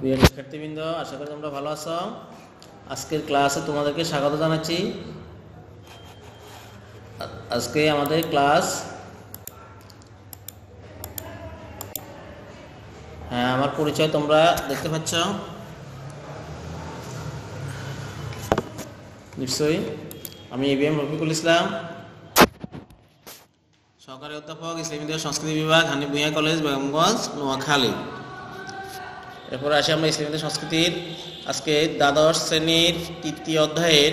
প্রিয় শিক্ষার্থীবৃন্দ, আশা করি তোমরা ভালো আছো। আজকের ক্লাসে তোমাদেরকে স্বাগত জানাচ্ছি। আজকে আমাদের ক্লাস আমার পরিচয় তোমরা দেখতে পাচ্ছ নিশ্চয়ই। আমি এবিএম রফিকুল ইসলাম, সহকারী অধ্যাপক, ইসলামী সংস্কৃতি বিভাগ, হানিফ ভূঁইয়া কলেজ, বেগমগঞ্জ, নোয়াখালী। এরপরে আসি আমরা ইসলামী সংস্কৃতির আজকে দ্বাদশ শ্রেণীর তৃতীয় অধ্যায়ের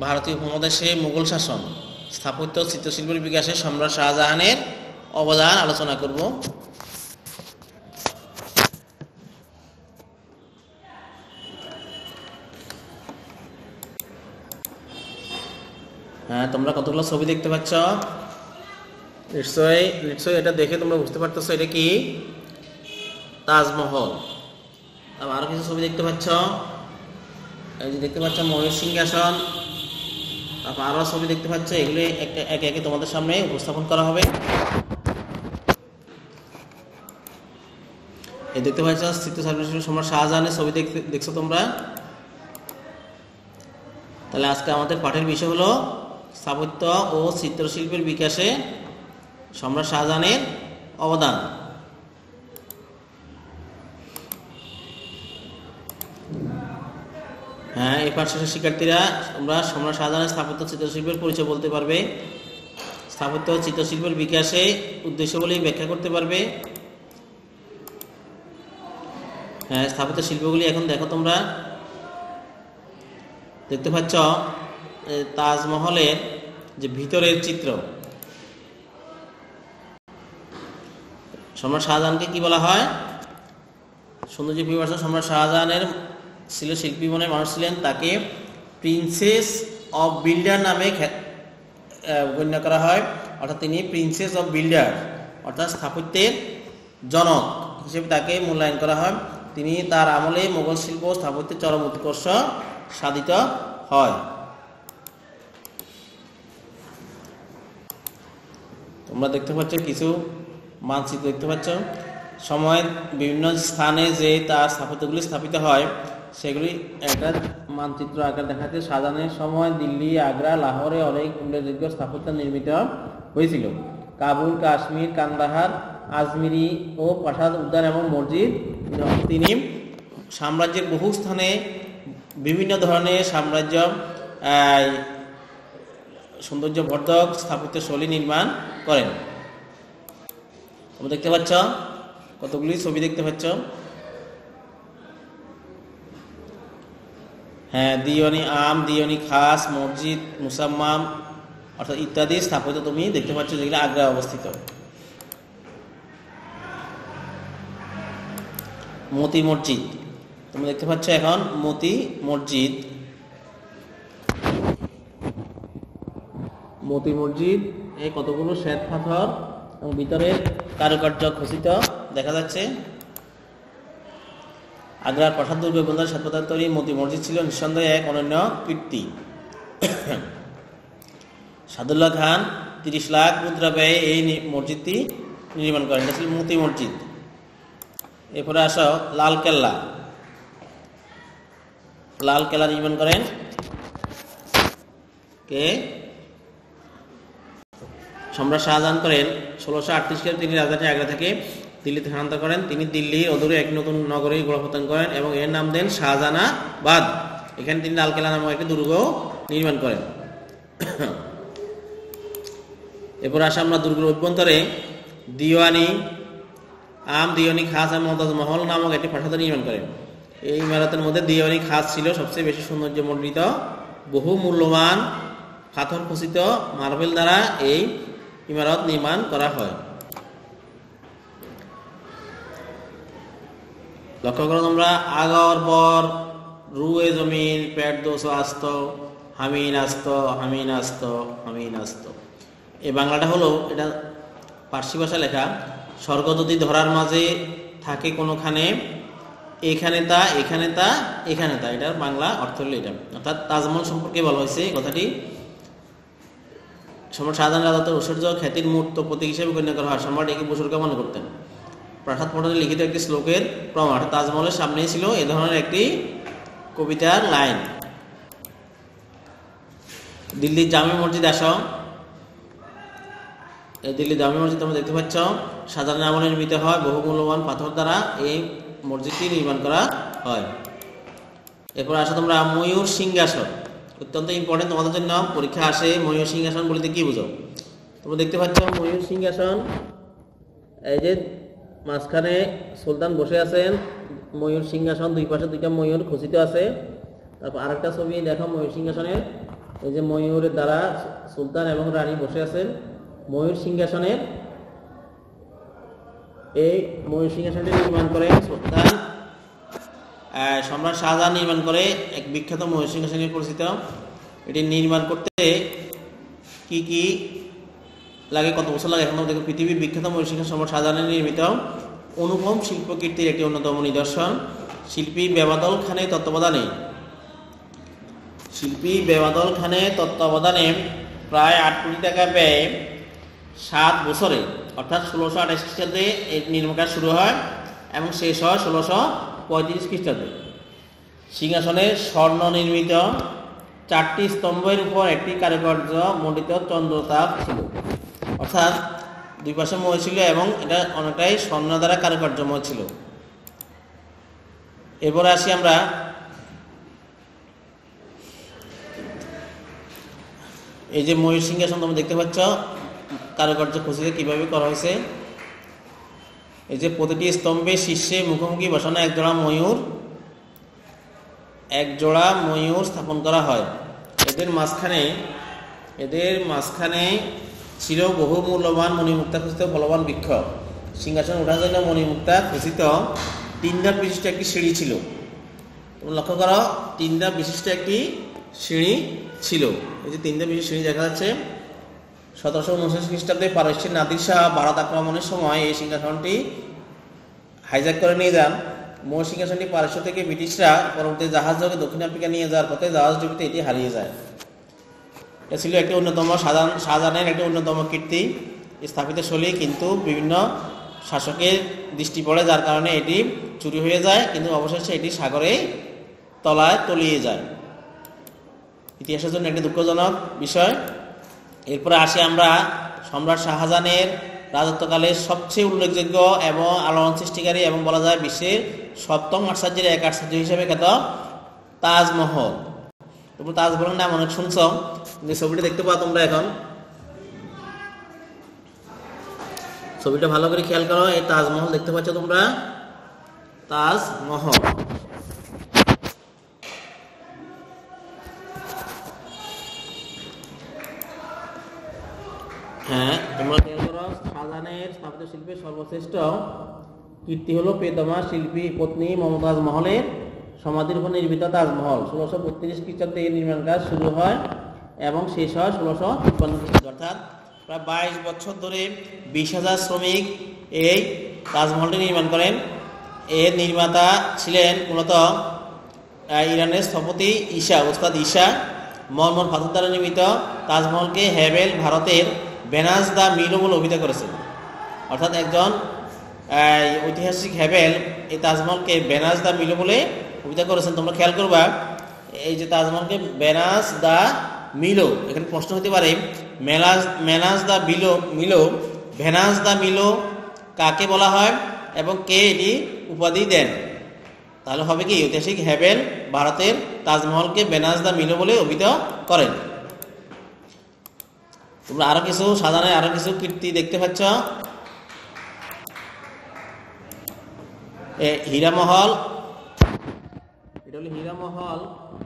ভারতীয় উপমহাদেশে মুঘল শাসন, স্থাপত্য ও চিত্রশিল্পের বিকাশে সম্রাট শাহজাহানের অবদান আলোচনা করব। তোমরা কতগুলো ছবি দেখতে পাচ্ছ? নিশ্চয়ই এটা দেখে তোমরা বুঝতে পারতেছো এটা কি তাজমহল। আরো কিছু ছবি দেখতে পাচ্ছ, এই যে দেখতে পাচ্ছ ময়ূর সিংহাসন। তারপর আরো ছবি দেখতে পাচ্ছ, এগুলি একে একে তোমাদের সামনে উপস্থাপন করা হবে। এই দেখতে পাচ্ছ চিত্রশিল্পী সম্রাট শাহজাহানের ছবি দেখছো তোমরা। তাহলে আজকে আমাদের পাঠের বিষয় হলো স্থাপত্য ও চিত্রশিল্পের বিকাশে সম্রাট শাহজাহানের অবদান। এই পাঠশেষের শিক্ষার্থীরা তোমরা সম্রাট শাহজাহানের স্থাপত্য চিত্রশিল্পের পরিচয় বলতে পারবে, স্থাপত্য ও চিত্রশিল্পের বিকাশে উদ্দেশ্যগুলি ব্যাখ্যা করতে পারবে। স্থাপত্য শিল্পগুলি এখন দেখো তোমরা দেখতে পাচ্ছ তাজমহলের যে ভিতরের চিত্র। সম্রাট শাহজাহানকে কি বলা হয়? সৌন্দর্য বিবর্ষণ সম্রাট শাহজাহানের ছিল শিল্পী মনের মানুষ ছিলেন, তাকে প্রিন্সেস অফ বিল্ডার নামে গণ্য করা হয়। অর্থাৎ তিনি প্রিন্সেস অফ বিল্ডার অর্থাৎ স্থাপত্যের জনক হিসেবে তাকে মূল্যায়ন করা হয়। তিনি তার আমলে মোগল শিল্প স্থাপত্যের চরম উৎকর্ষ সাধিত হয়। তোমরা দেখতে পাচ্ছ কিছু মানচিত্র দেখতে পাচ্ছ। সময়ের বিভিন্ন স্থানে যে তার স্থাপত্যগুলি স্থাপিত হয় সেগুলি একটা মানচিত্র আকার দেখাচ্ছে। শাহজাহানের সময় দিল্লি, আগ্রা, লাহোরে অনেক উল্লেখযোগ্য স্থাপত্য নির্মিত হয়েছিল। কাবুল, কাশ্মীর, কান্দাহার, আজমিরি ও প্রাসাদ, উদ্যান এবং মসজিদ। তিনি সাম্রাজ্যের বহু স্থানে বিভিন্ন ধরনের সাম্রাজ্য সৌন্দর্যবর্ধক স্থাপত্য শৈলী নির্মাণ করেন। তোমরা দেখতে পাচ্ছ কতগুলি ছবি দেখতে পাচ্ছ। দিওয়ানি আম, দিওয়ানি খাস, মসজিদ মুসাম্মাম অর্থাৎ ইত্যাদি স্থাপত্য তুমি দেখতে পাচ্ছ, যেগুলো আগ্রায় অবস্থিত। মতি মসজিদ তুমি দেখতে পাচ্ছ এখন মতি মসজিদ। মতি মসজিদ এই কতগুলো শ্বেত পাথর এবং ভিতরের কারুকার্য খচিত দেখা যাচ্ছে। আগ্রার প্রাসাদ দুর্গ বন্দর শ্বেত পাথর তৈরি মতি মসজিদ ছিল নিঃসন্দেহে এক অনন্য কীর্তি। সাদুল্লাহ খান 30 লাখ মুদ্রা ব্যয়ে এই মসজিদটি নির্মাণ করেন। এটা ছিল মতি মসজিদ। এরপরে আসো লালকেল্লা। লালকেল্লা নির্মাণ করেন কে? সম্রাট শাহজাহান করেন। 1638 সালে তিনি রাজধানী আগ্রা থেকে দিল্লিতে স্থানান্তর করেন। তিনি দিল্লির অদূরে এক নতুন নগরী গোড়াপত্তন করেন এবং এর নাম দেন শাহজাহানাবাদ। এখানে তিনি লালকেল্লা নামক একটি দুর্গ নির্মাণ করেন। এরপর আসে আমরা দুর্গের অভ্যন্তরে দিওয়ানি আম, দিওয়ানি খাস এবং মমতাজ মহল নামক একটি প্রাসাদ নির্মাণ করেন। এই ইমারতের মধ্যে দিওয়ানি খাস ছিল সবচেয়ে বেশি সৌন্দর্যমণ্ডিত। বহু মূল্যবান পাথর খচিত মার্বেল দ্বারা এই ইমারত নির্মাণ করা হয়। লক্ষ্য করো তোমরা, আগর বর রুয়ে জমিন পেট দোষ আস্ত হামিন আস্ত হামিন আস্ত হামিন আস্ত। এই বাংলাটা হলো, এটা পার্সি ভাষা লেখা। স্বর্গ যদি ধরার মাঝে থাকে কোনোখানে, এখানে তা এখানে তা এখানে তা, এটার বাংলা অর্থ হলো এটা। অর্থাৎ তাজমহল সম্পর্কে বলা হয়েছে কথাটি। সম্রাট শাহজাহান রাজত্বের ঐশ্বর্য খ্যাতির মূর্ত প্রতীক হিসেবে গণ্য করা হয়। সম্রাট একে বসুরকা মনে করতেন। প্রাসাদ পটলে লিখিত একটি শ্লোকের প্রমাণ। তাজমহলের সামনেই ছিল এ ধরনের একটি কবিতার লাইন। দিল্লির জামে মসজিদ আসো, এই দিল্লি জামে মসজিদ তোমরা দেখতে পাচ্ছ শাহজাহানের আমলে নির্মিত হয়, বহু মূল্যবান পাথর দ্বারা এই মসজিদটি নির্মাণ করা হয়। এরপর আসো তোমরা ময়ূর সিংহাসন, অত্যন্ত ইম্পর্টেন্ট তোমাদের জন্য পরীক্ষা আসে। ময়ূর সিংহাসন বলতে কি বুঝো? তোমরা দেখতে পাচ্ছ ময়ূর সিংহাসন, এই যে মাঝখানে সুলতান বসে আছেন, ময়ূর সিংহাসন, দুই পাশে দুইটা ময়ূর খচিত আছে। তারপর আরেকটা ছবি দেখো ময়ূর সিংহাসনের, এই যে ময়ূরের দ্বারা সুলতান এবং রানী বসে আছেন ময়ূর সিংহাসনের। এই ময়ূর সিংহাসনটি নির্মাণ করেন সুলতান সম্রাট শাহজাহান নির্মাণ করে, এক বিখ্যাত ময়ূর সিংহাসন পরিচিত। এটি নির্মাণ করতে কি কি লাগে, কত বছর লাগে? এখন দেখো পৃথিবীর বিখ্যাত ময়ূর সিংহাসন সম্রাট শাহজাহানের নির্মিত অনুপম শিল্পকীর্তির একটি অন্যতম নিদর্শন। শিল্পী বেবাদল খানের তত্ত্বাবধানে প্রায় 8 কোটি টাকা ব্যয়ে 7 বছরে অর্থাৎ 1628 খ্রিস্টাব্দে এর নির্মাণ কাজ শুরু হয় এবং শেষ হয় 1635 খ্রিস্টাব্দে। সিংহাসনে স্বর্ণ নির্মিত 4টি স্তম্ভের উপর একটি কারুকার্য মণ্ডিত চন্দ্রতাপ ছিল, অর্থাৎ দুই পাশে ময়ূর ছিল এবং এটা অনেকটাই স্বর্ণ দ্বারা কারুকার্যময় ছিল। এরপরে আসি আমরা এই যে ময়ূর সিংহাসন তোমরা দেখতে পাচ্ছ কারুকার্য খচিত কিভাবে করা হয়েছে। এই যে প্রতিটি স্তম্ভের শীর্ষে মুখোমুখি বসানো এক জোড়া ময়ূর স্থাপন করা হয়। এদের মাঝখানে ছিল বহু মূল্যবান মণিমুক্তা খচিত ফলবান বৃক্ষ। সিংহাসন ওঠার জন্য মণিমুক্তা খচিত 3 ধাপ বিশিষ্ট একটি সিঁড়ি ছিল। তোমরা লক্ষ্য করো 3 ধাপ বিশিষ্ট একটি সিঁড়ি ছিল। এই যে 3 ধাপ বিশিষ্ট সিঁড়ি দেখা যাচ্ছে। 1759 খ্রিস্টাব্দে পারস্যের নাদির শাহ ভারত আক্রমণের সময় এই সিংহাসনটি হাইজ্যাক করে নিয়ে যান। ময়ূর সিংহাসনটি পারস্য থেকে ব্রিটিশরা পরবর্তী জাহাজ যোগে দক্ষিণ আফ্রিকা নিয়ে যাওয়ার পথে জাহাজ ডুবিতে এটি হারিয়ে যায়। এটা ছিল একটি অন্যতম শাহজাহানের একটি অন্যতম কীর্তি স্থাপিত শৈলী, কিন্তু বিভিন্ন শাসকের দৃষ্টি পড়ে যার কারণে এটি চুরি হয়ে যায়, কিন্তু অবশেষে এটি সাগরে তলায় তলিয়ে যায়। ইতিহাসের জন্য একটি দুঃখজনক বিষয়। এরপরে আসি আমরা সম্রাট শাহজাহানের রাজত্বকালের সবচেয়ে উল্লেখযোগ্য এবং আলোড়ন সৃষ্টিকারী এবং বলা যায় বিশ্বের 7ম আশ্চর্যের এক আশ্চর্য হিসেবে খ্যাত তাজমহল। তোমরা তাজমহলের নাম অনেক শুনছ, কিন্তু ছবিটা দেখতে পাও তোমরা। এখন ছবিটা ভালো করে খেয়াল করো, এই তাজমহল দেখতে পাচ্ছ তোমরা, তাজমহল। হ্যাঁ, তোমরা খেয়াল করো শাহজাহানের স্থাপিত শিল্পের সর্বশ্রেষ্ঠ কীর্তি হলো প্রিয়তমা শিল্পী পত্নী মমতাজ মহলের সমাধির উপর নির্মিত তাজমহল। 1632 খ্রিস্টাব্দে এর নির্মাণ কাজ শুরু হয় এবং শেষ হয় 1653 খ্রিস্টাব্দে, অর্থাৎ প্রায় 22 বছর ধরে 20,000 শ্রমিক এই তাজমহলটি নির্মাণ করেন। এর নির্মাতা ছিলেন মূলত ইরানের স্থপতি ওস্তাদ ঈশা। মরমর পাথর দ্বারা নির্মিত তাজমহলকে হেবেল ভারতের বেনাজ দা মিলো বলে অভিহিত করেছেন, অর্থাৎ একজন ঐতিহাসিক হেবেল এই তাজমহলকে বেনাজ দা মিলো বলে অভিহিত করেছেন। তোমরা খেয়াল করবা এই যে তাজমহলকে বেনাজ দা মিলো, এখানে প্রশ্ন হতে পারে ভেনাজ দা মিলো কাকে বলা হয় এবং কে এটি উপাধি দেন? তাহলে হবে কি ঐতিহাসিক হেবেল ভারতের তাজমহলকে বেনাজ দা মিলো বলে অভিহিত করেন। তোমরা আরো কিছু শাহজাহানের আরো কিছু কীর্তি দেখতে পাচ্ছ। হীরামহল, এটা হলো হীরামহল,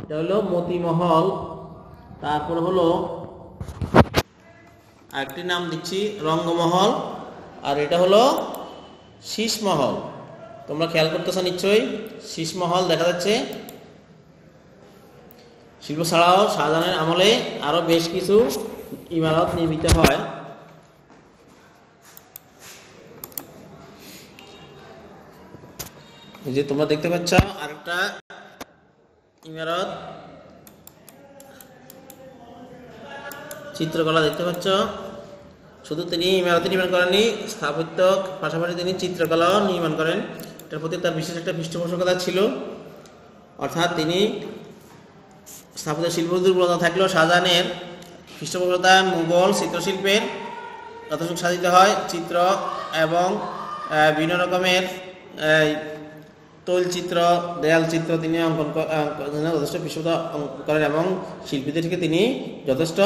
এটা হলো মতিমহল, তারপর হলো আরেকটি নাম দিচ্ছি রঙ্গমহল, আর এটা হলো শীষমহল। তোমরা খেয়াল করতেছ নিশ্চয়ই, শীষমহল দেখা যাচ্ছে। শিল্প ছাড়াও শাহজাহানের আমলে আরো বেশ কিছু ইমারত নির্মিত হয়। এই যে তোমরা দেখতে পাচ্ছ আরেকটা ইমারত, চিত্রকলা দেখতে পাচ্ছ। শুধু তিনি ইমারত নির্মাণ করেননি, স্থাপত্য পাশাপাশি তিনি চিত্রকলাও নির্মাণ করেন। এটার প্রতি তার বিশেষ একটা পৃষ্ঠপোষকতা ছিল। অর্থাৎ তিনি স্থাপত্য শিল্প দুর্বলতা থাকলেও শাহজাহানের পৃষ্ঠপোষকতা মুঘল চিত্রশিল্পের যথেষ্ট সাধিত হয়। চিত্র এবং বিভিন্ন রকমের তৈলচিত্র, দেয়াল চিত্র তিনি অঙ্কন যথেষ্ট পৃষ্ঠপোষকতা করেন এবং শিল্পীদেরকে তিনি যথেষ্ট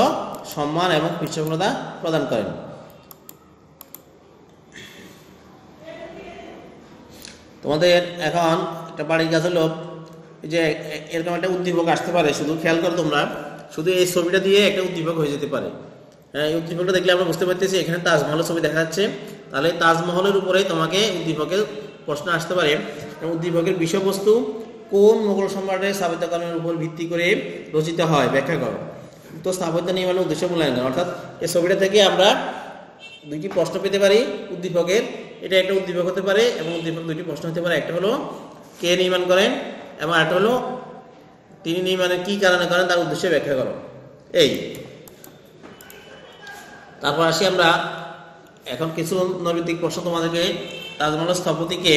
সম্মান এবং পৃষ্ঠপোষকতা প্রদান করেন। তোমাদের এখন একটা বাড়ির কাজ হলো যে এরকম একটা উদ্দীপক আসতে পারে, শুধু খেয়াল করো তোমরা, শুধু এই ছবিটা দিয়ে একটা উদ্দীপক হয়ে যেতে পারে। এই উদ্দীপকটা দেখলে আমরা বুঝতে পারতেছি এখানে তাজমহলের ছবি দেখা যাচ্ছে, তাহলে তাজমহলের উপরে তোমাকে উদ্দীপকের প্রশ্ন আসতে পারে। উদ্দীপকের বিষয়বস্তু কোন মোগল সম্রাটের স্থাপত্যকর্মের উপর ভিত্তি করে রচিত হয় ব্যাখ্যা করো। তো স্থাপত্য নির্মাণের উদ্দেশ্য মূল্যায়ন, অর্থাৎ এই ছবিটা থেকে আমরা দুইটি প্রশ্ন পেতে পারি উদ্দীপকের। এটা একটা উদ্দীপক হতে পারে এবং উদ্দীপক দুইটি প্রশ্ন হতে পারে। একটা হলো কে নির্মাণ করেন এবং একটা হলো তিনি নির্মাণের কি কারণে করেন তার উদ্দেশ্যে ব্যাখ্যা করো। এই তারপর আসি আমরা এখন কিছু নৈমিত্তিক প্রশ্ন তোমাদেরকে। তাজমহল স্থপতিকে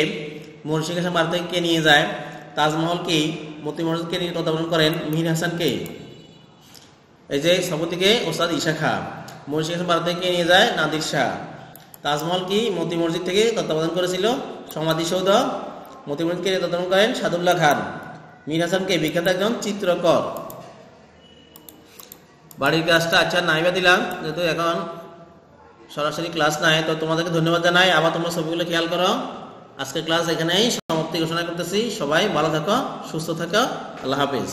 মরিশিকাশন ভারত থেকে কে নিয়ে যায়? তাজমহলকে মতি মসজিদকে নিয়ে তত্ত্বাবধান করেন মিহির হাসানকে। এই যে স্থপতিকে ওস্তাদ ঈশা খাঁ। মরিশিকাশন ভারত থেকে কে নিয়ে যায়? নাদির শাহ। তাজমহল কি মতি মসজিদ থেকে তত্ত্বাবধান করেছিল? সমাধিসৌধ মতি মসজিদকে তত্ত্বাবধান করেন সাদুল্লাহ খান। মীর হাসানকে বিখ্যাত একজন চিত্রকর। বাড়ির কাজটা আচ্ছা নাইবা দিলাম, যেহেতু এখন সরাসরি ক্লাস নাই, তো তোমাদেরকে ধন্যবাদ জানাই। আবার তোমরা ছবিগুলো খেয়াল করো। আজকের ক্লাস এখানেই সমাপ্তি ঘোষণা করতেছি। সবাই ভালো থাকো, সুস্থ থাকো, আল্লাহ হাফেজ।